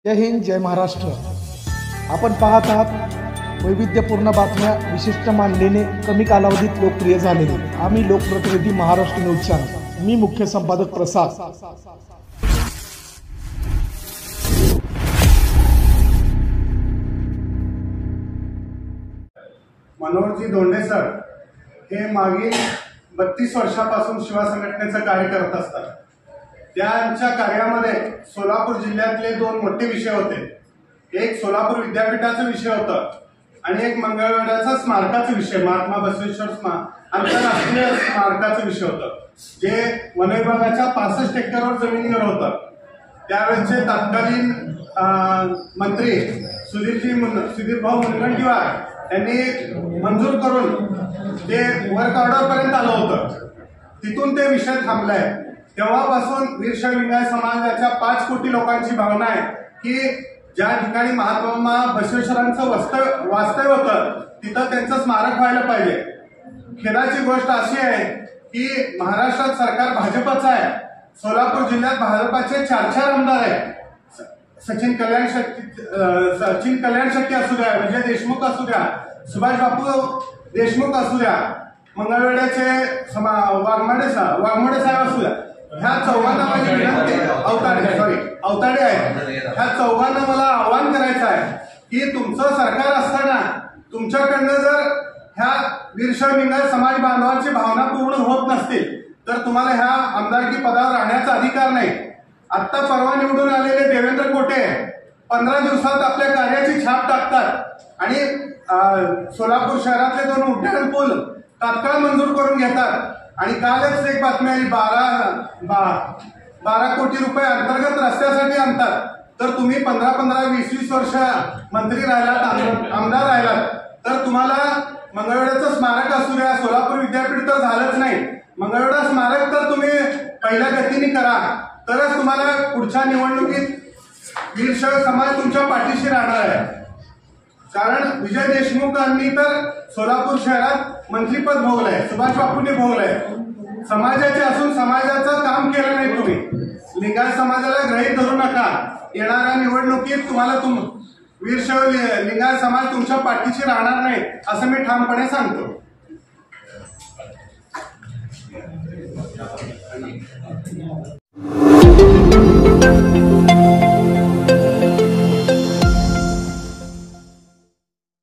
जय हिंद, जय महाराष्ट्र। आपण पाहत आहात वैविध्यपूर्ण बातम्या विशिष्ट मानलेले कमी कालावधीत लोकप्रिय झालेले आम्ही लोकप्रतिनिधी महाराष्ट्र न्यूज चॅनल। मी मुख्य संपादक प्रसाद। मनोहरजी धोंडे सर हे मागील 32 वर्षापासून शिवा संघटनेचं कार्य करत असतात। त्यांच्या कार्यामध्ये सोलापूर जिल्ह्यातले दोन मोठे विषय होते। एक सोलापूर विद्यापीठाचा विषय होता आणि एक मंगळवेढ्याचा स्मारकाचा विषय, महात्मा बसवेश्वर आंतरराष्ट्रीय स्मारकाचा विषय होता, जे वन विभागाच्या 65 एकरवर जमिनीवर होतं। त्यावेळेचे तत्कालीन मंत्री सुधीर भाऊ मुनगंटीवार यांनी मंजूर करून ते वर्क ऑर्डर पर्यंत आलं होतं। तिथून ते विषय थांबलाय। तेव्हापासून वीरशैव लिंगायत समाजाच्या 5 कोटी लोकांची भावना आहे की ज्या ठिकाणी महात्मा बसवेश्वरांचं वास्तव्य होतं तिथं त्यांचं स्मारक व्हायला पाहिजे। खेदाची गोष्ट अशी आहे की महाराष्ट्रात सरकार भाजपचं आहे। सोलापूर जिल्ह्यात भाजपाचे 4 आमदार आहेत। सचिन कल्याण शेट्टी असू द्या, विजय देशमुख असू द्या, सुभाष बापू देशमुख असू द्या, मंगळवेढ्याचे वाघमोडे साहेब असू द्या, ह्या चौघांना माझी विनंती अवताडे आहे। ह्या चौघांना मला आवाहन करायचं आहे की तुमचं सरकार असताना तुमच्याकडनं जर ह्या वीरशैव लिंगायत समाज बांधवांची भावना पूर्ण होत नसतील तर तुम्हाला ह्या आमदारकी पदावर राहण्याचा अधिकार नाही। आता परवा निवडून आलेले देवेंद्र कोटे 15 दिवसात आपल्या कार्याची छाप टाकतात आणि सोलापूर शहरातले 2 उड्डाण पूल तात्काळ मंजूर करून घेतात। आणि कालच एक बातमी आली 12 कोटी रुपये अंतर्गत रस्त्यासाठी आणतात। तर तुम्ही 15-20 वर्ष मंत्री राहिलात, आमदार राहिलात, तर तुम्हाला मंगळवेढ्याचं स्मारक असू द्या, सोलापूर विद्यापीठ तर झालंच नाही, मंगळवेढा स्मारक तर तुम्ही पहिल्या गतीने करा, तरच तुम्हाला पुढच्या निवडणुकीत वीरशैव समाज तुमच्या पाठीशी राहणार आहे। कारण विजय देशमुखांनी तर सोलापूर शहरात मंत्रीपद भोगलंय, सुभाष बापूंनी भोगलंय। समाजाचे असून समाजाचं काम केलं नाही तुम्ही। लिंगायत समाजाला गृहीत धरू नका। येणाऱ्या निवडणुकीत तुम्हाला वीरशैव लिंगायत समाज तुमच्या पाठीशी राहणार नाही असं मी ठामपणे सांगतो।